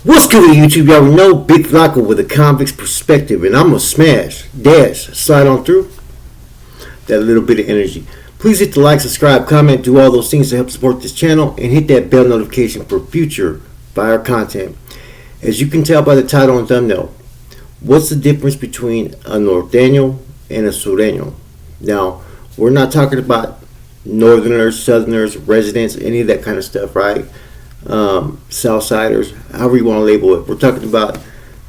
What's good with YouTube? Y'all know Big Flacco with a convict's perspective, and I'm gonna slide on through that little bit of energy. Please hit the like, subscribe, comment, do all those things to help support this channel, and hit that bell notification for future fire content. As you can tell by the title and thumbnail, what's the difference between a norteño and a sureño? Now, we're not talking about northerners, southerners, residents, any of that kind of stuff, right? Southsiders, however you want to label it. We're talking about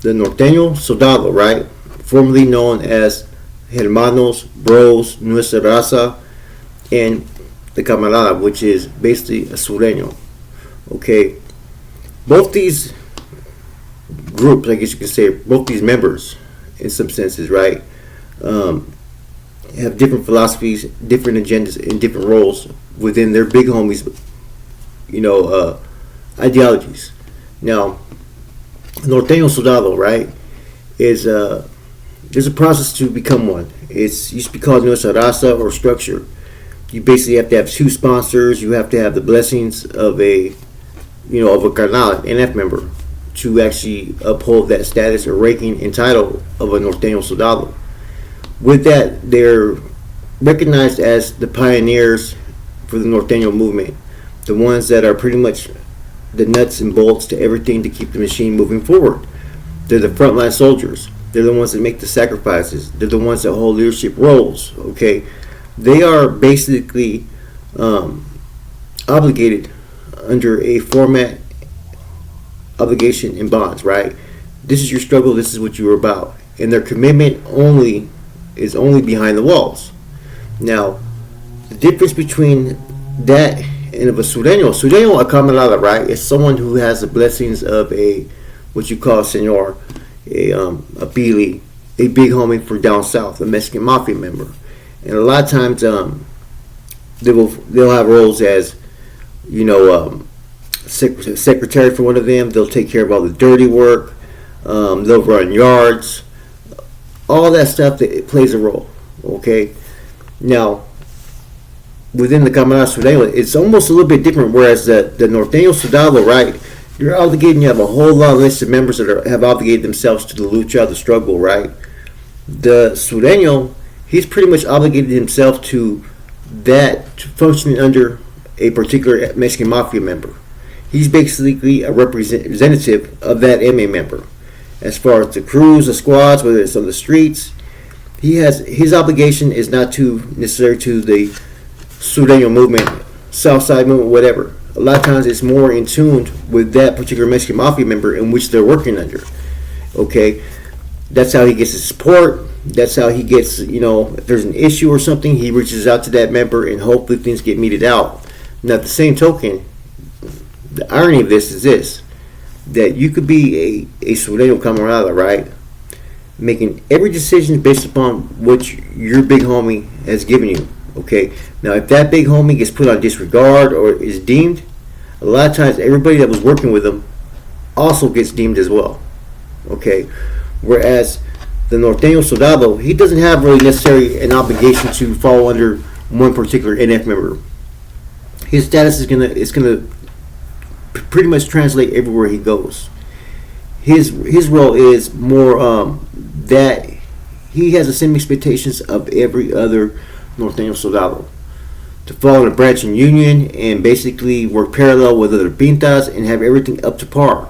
the norteño soldado, right? Formerly known as hermanos, bros, nuestra raza, and the camarada, which is basically a sureño. Okay, both these groups, I guess you could say, both these members, in some senses, right, have different philosophies, different agendas, and different roles within their big homies, ideologies. Now, norteño soldado, right, is there's a process to become one. It's used to be called nuestra raza or structure. You basically have to have two sponsors. You have to have the blessings of a carnal, NF member, to actually uphold that status or ranking and title of a norteño soldado. With that, they're recognized as the pioneers for the norteño movement, the ones that are pretty much the nuts and bolts to everything to keep the machine moving forward. They're the frontline soldiers. They're the ones that make the sacrifices. They're the ones that hold leadership roles. Okay, they are basically obligated under a format, obligation, and bonds. Right? This is your struggle. This is what you were about, and their commitment is only behind the walls. Now, the difference between that and of a sureño, a camarada, right, is someone who has the blessings of a, what you call señor, a pili, a big homie for down south, a Mexican mafia member. And a lot of times they'll have roles as, secretary for one of them. They'll take care of all the dirty work. They'll run yards, all that stuff that plays a role. Okay, now within the camarada sureño, it's almost a little bit different. Whereas the norteño soldado, right, you're obligated. You have a whole long list of members that have obligated themselves to the lucha, the struggle, right? The sureño, he's pretty much obligated himself to that, to functioning under a particular Mexican mafia member. He's basically a representative of that MA member. As far as the crews, the squads, whether it's on the streets, his obligation is not to necessarily to the Sureño movement, Southside movement, whatever. A lot of times it's more in tune with that particular Mexican mafia member in which they're working under. Okay, that's how he gets his support. That's how he gets, if there's an issue or something, he reaches out to that member and hopefully things get meted out. Now, at the same token, the irony of this is this, that you could be a Sureño camarada, right, making every decision based upon what your big homie has given you. Okay, now if that big homie gets put on disregard or is deemed, a lot of times everybody that was working with him also gets deemed as well. Okay, whereas the norteño soldado, he doesn't have really necessarily an obligation to fall under one particular NF member. His status is gonna pretty much translate everywhere he goes. His role is more that he has the same expectations of every other norteño soldado, to fall in a branching union and basically work parallel with other pintas and have everything up to par.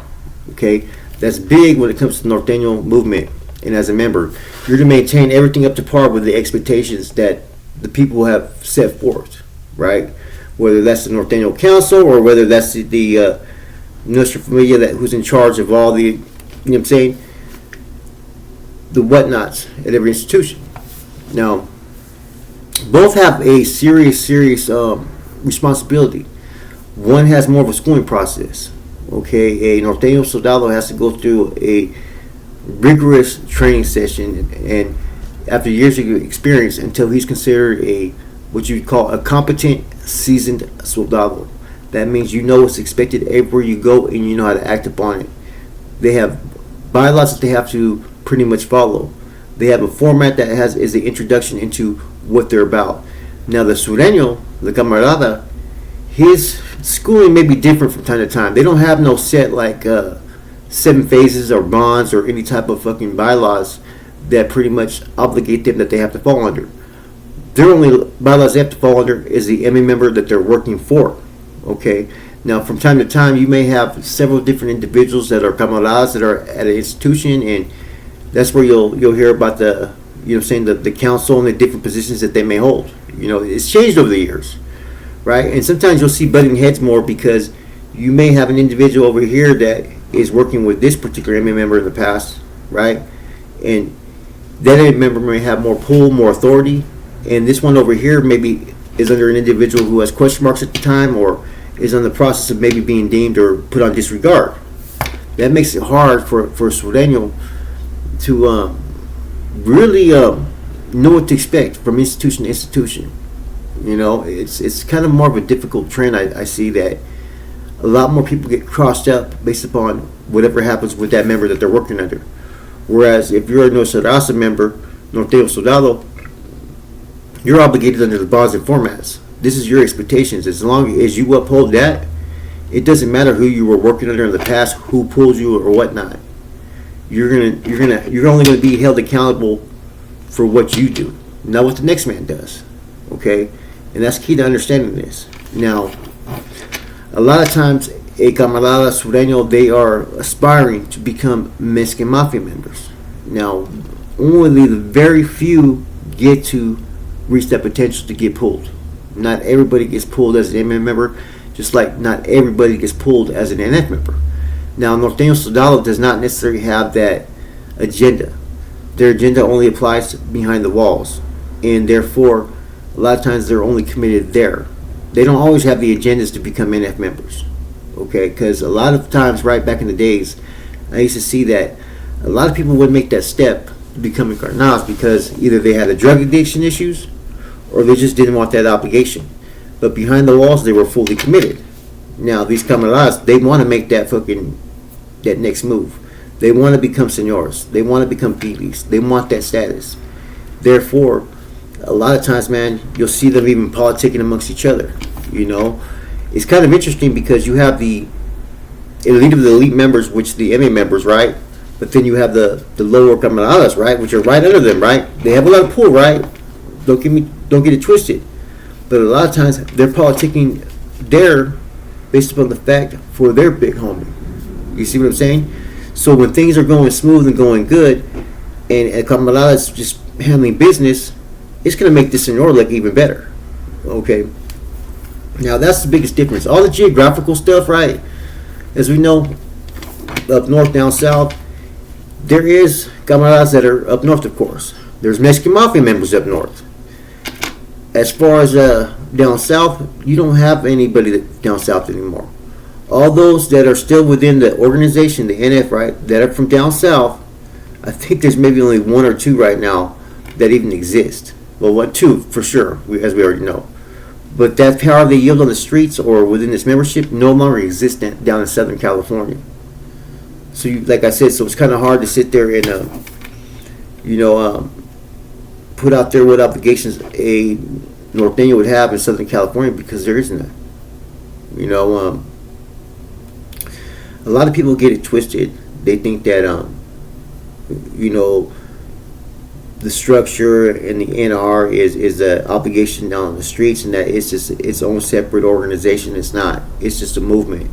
Okay, that's big when it comes to the norteño movement. And as a member, you're to maintain everything up to par with the expectations that the people have set forth, right? Whether that's the norteño council or whether that's the nuestra familia who's in charge of all the, the whatnots at every institution. Now, both have a serious responsibility. One has more of a schooling process. Okay, a norteño soldado has to go through a rigorous training session, and after years of experience, until he's considered what you call a competent, seasoned soldado. That means you know what's expected everywhere you go, and you know how to act upon it. They have bylaws that they have to pretty much follow. They have a format that is the introduction into what they're about. Now the sureño, the camarada, his schooling may be different from time to time. They don't have no set 7 phases or bonds or any type of fucking bylaws that pretty much obligate them that they have to fall under. Their only bylaws they have to fall under is the MA member that they're working for. Okay. Now, from time to time, you may have several different individuals that are camaradas that are at an institution, and that's where you'll hear about the the council and the different positions that they may hold. It's changed over the years, right? And sometimes you'll see butting heads more because you may have an individual over here that is working with this particular MA member in the past, right? And that MA member may have more pull, more authority, and this one over here maybe is under an individual who has question marks at the time or is on the process of maybe being deemed or put on disregard. That makes it hard for SURENO to really know what to expect from institution to institution. It's kind of more of a difficult trend. I see that a lot more people get crossed up based upon whatever happens with that member that they're working under. Whereas if you're a RAZA member, Norteno Soldado, you're obligated under the bonds and formats. This is your expectations. As long as you uphold that, it doesn't matter who you were working under in the past, who pulled you or whatnot. You're only gonna be held accountable for what you do, not what the next man does. Okay, and that's key to understanding this. Now, a lot of times, a camarada SURENO, they are aspiring to become Mexican Mafia members. Now, only the very few get to reach that potential to get pulled. Not everybody gets pulled as an MN member, just like not everybody gets pulled as an NF member. Now, Norteno Soldado does not necessarily have that agenda. Their agenda only applies behind the walls, and therefore, a lot of times they're only committed there. They don't always have the agendas to become NF members, okay? Because a lot of times, right back in the days, I used to see that a lot of people would make that step to becoming carnals because either they had a drug addiction issues or they just didn't want that obligation. But behind the walls, they were fully committed. Now, these camaradas, they want to make that next move. They want to become senors. They want to become pilis. They want that status. Therefore, a lot of times, man, you'll see them even politicking amongst each other. It's kind of interesting because you have the elite of the elite members, which the MA members, right? But then you have the lower camaradas, right, which are right under them, right? They have a lot of pull, right? Don't get it twisted. But a lot of times they're politicking there based upon the fact for their big homie. You see what I'm saying? So when things are going smooth and going good, and a camarada is just handling business, it's going to make the senor look even better. Okay. Now that's the biggest difference. All the geographical stuff, right? As we know, up north, down south, there is camaradas that are up north, of course. There's Mexican Mafia members up north. As far as down south, you don't have anybody down south anymore. All those that are still within the organization, the NF, right, that are from down south, I think there's maybe only 1 or 2 right now that even exist. Well, 2 for sure, as we already know. But that power they yield on the streets or within this membership no longer exists down in Southern California. So, like I said, so it's kind of hard to sit there and, put out there what obligations a Norteño would have in Southern California because there isn't that. A lot of people get it twisted. They think that, the structure and the NR is an obligation down on the streets and that it's just its own separate organization. It's not. It's just a movement.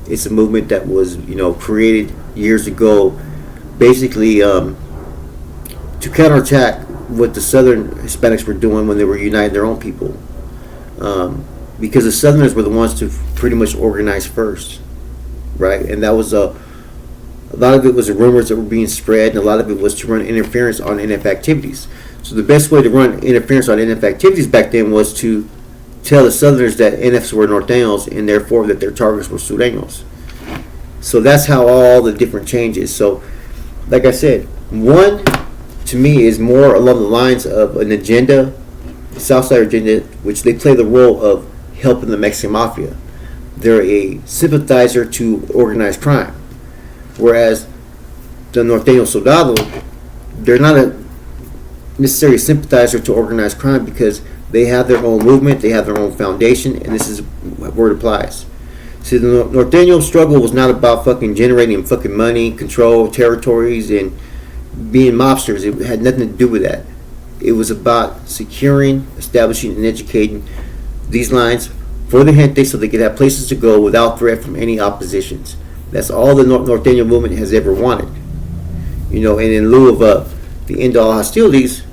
It's a movement that was, created years ago basically to counterattack what the Southern Hispanics were doing when they were uniting their own people. Because the Southerners were the ones to pretty much organize first, right? And that was a lot of it was the rumors that were being spread, and a lot of it was to run interference on NF activities. So the best way to run interference on NF activities back then was to tell the Southerners that NFs were Norteños and therefore that their targets were Sureños. So that's how all the different changes. So, like I said, one to me is more along the lines of an agenda, Southside agenda, which they play the role of helping the Mexican Mafia. They're a sympathizer to organized crime. Whereas the Norteno Soldado, they're not a necessarily sympathizer to organized crime because they have their own movement, they have their own foundation, and this is where it applies. See, the Norteño struggle was not about fucking generating fucking money, control territories, and being mobsters. It had nothing to do with that. It was about securing, establishing, and educating these lines for the gente so they could have places to go without threat from any oppositions. That's all the Norteño movement has ever wanted. And in lieu of the end all hostilities,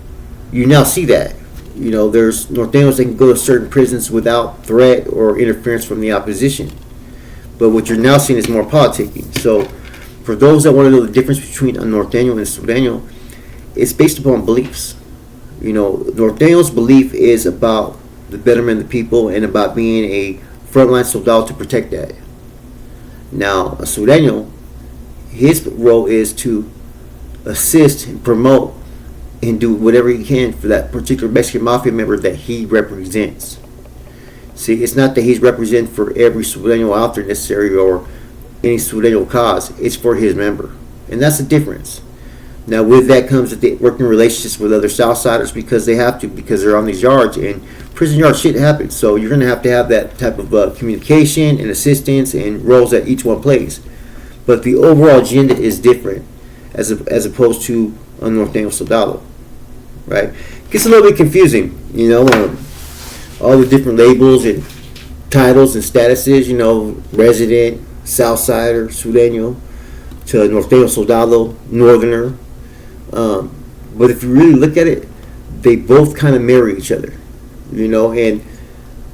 you now see that. There's Norteños that can go to certain prisons without threat or interference from the opposition. But what you're now seeing is more politicking. So, for those that want to know the difference between a Norteño and a Sureño, it's based upon beliefs. Norteño's belief is about the betterment of the people and about being a frontline soldado to protect that. Now, a Sureño, his role is to assist and promote and do whatever he can for that particular Mexican mafia member that he represents. See, it's not that he's representing for every Sureño out there necessarily or any Sureño cause. It's for his member. And that's the difference. Now, with that comes that they working relationships with other Southsiders because they have to, because they're on these yards, and prison yard shit happens. So you're going to have that type of communication and assistance and roles that each one plays. But the overall agenda is different as opposed to a Norteño Soldado, right? It gets a little bit confusing, all the different labels and titles and statuses, resident, Southsider, Sureño, to Norteño Soldado, Northerner. But if you really look at it, they both kind of mirror each other, and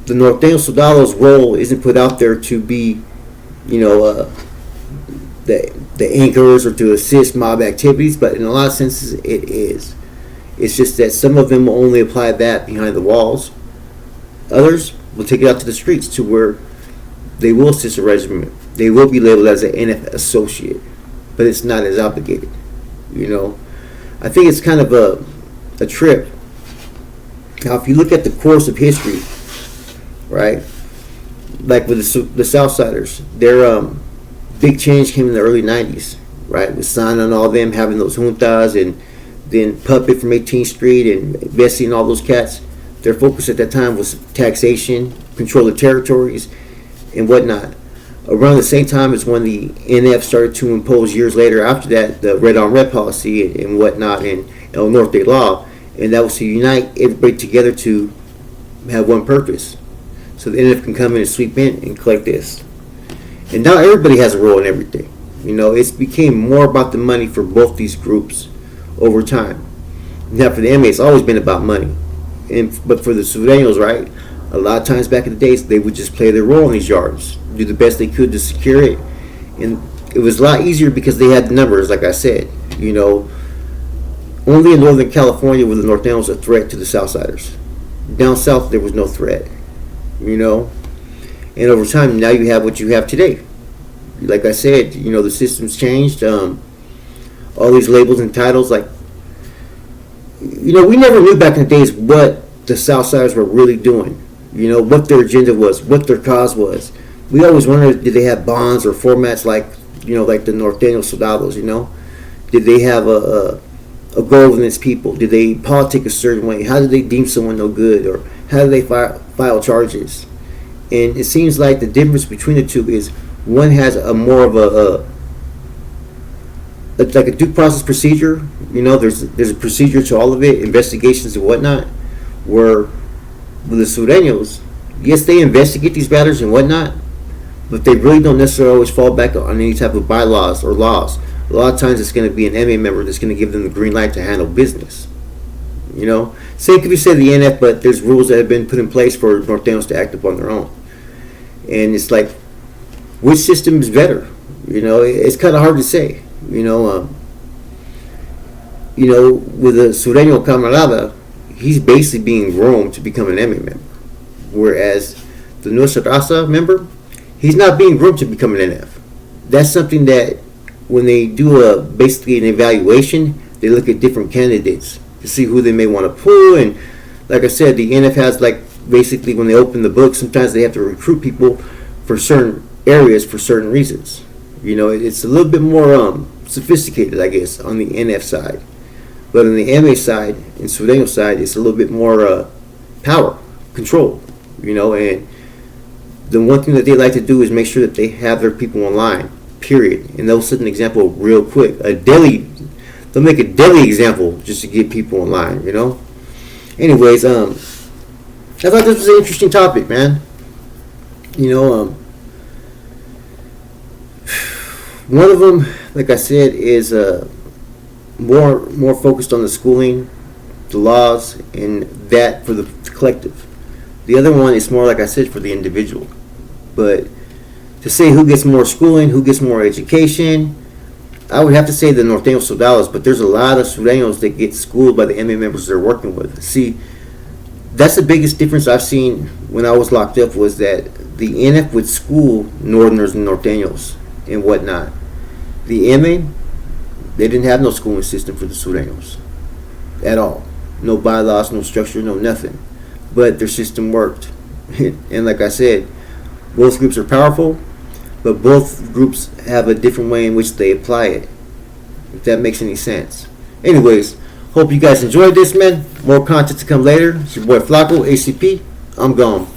the Norteño Soldado's role isn't put out there to be, the anchors or to assist mob activities, but in a lot of senses it is. It's just that some of them will only apply that behind the walls. Others will take it out to the streets to where they will assist a regiment. They will be labeled as an NF associate, but it's not as obligated. I think it's kind of a trip. Now, if you look at the course of history, right, like with the Southsiders, their big change came in the early 90s, right, with Sana and all them having those juntas, and then Puppet from 18th Street and Bessie and all those cats. Their focus at that time was taxation, control of territories, and whatnot. Around the same time is when the NF started to impose years later after that the red on red policy and whatnot, and El Norte law, and that was to unite everybody together to have one purpose. So the NF can come in and sweep in and collect this. And now everybody has a role in everything. It's became more about the money for both these groups over time. Now for the MA, it's always been about money. But for the Sureños, right, a lot of times back in the days, they would just play their role in these yards, do the best they could to secure it. And it was a lot easier because they had the numbers, like I said. Only in Northern California were the Norteños a threat to the Southsiders. Down south, there was no threat. And over time, now you have what you have today. Like I said, the system's changed. All these labels and titles, like, we never knew back in the days what the Southsiders were really doing. What their agenda was, what their cause was. We always wondered, did they have bonds or formats like the Norteño Soldados, Did they have a goal with its people? Did they politic a certain way? How did they deem someone no good? Or how did they file charges? And it seems like the difference between the two is one has a more of like a due process procedure. There's a procedure to all of it, investigations and whatnot. Where with the Sureños, yes, they investigate these matters and whatnot, but they really don't necessarily always fall back on any type of bylaws or laws. A lot of times it's going to be an MA member that's going to give them the green light to handle business. Same could be said of the NF, but there's rules that have been put in place for Norteños to act upon their own. And it's like, which system is better? It's kind of hard to say. With a Sureño Camarada, he's basically being groomed to become an MA member. Whereas the NUESTRA RAZA member, he's not being groomed to become an NF. That's something that when they do basically an evaluation, they look at different candidates to see who they may want to pull. And like I said, the NF has, like, basically when they open the book, sometimes they have to recruit people for certain areas for certain reasons. It's a little bit more sophisticated, I guess, on the NF side. But on the MA side and Sureño side, it's a little bit more power, control, and the one thing that they like to do is make sure that they have their people online, period. And they'll set an example real quick. They'll make a daily example just to get people online, you know? Anyways, I thought this was an interesting topic, man. You know, one of them, like I said, is more focused on the schooling, the laws, and that for the collective. The other one is more, like I said, for the individual. But to say who gets more schooling, who gets more education, I would have to say the Norteño Soldados, but there's a lot of Sureños that get schooled by the MA members they're working with. See, that's the biggest difference I've seen when I was locked up, was that the NF would school Northerners and Norteños and whatnot. The MA, they didn't have no schooling system for the Sureños at all. No bylaws, no structure, no nothing. But their system worked. And like I said, both groups are powerful, but both groups have a different way in which they apply it, if that makes any sense. Anyways, hope you guys enjoyed this, man. More content to come later. It's your boy Flacco, ACP. I'm gone.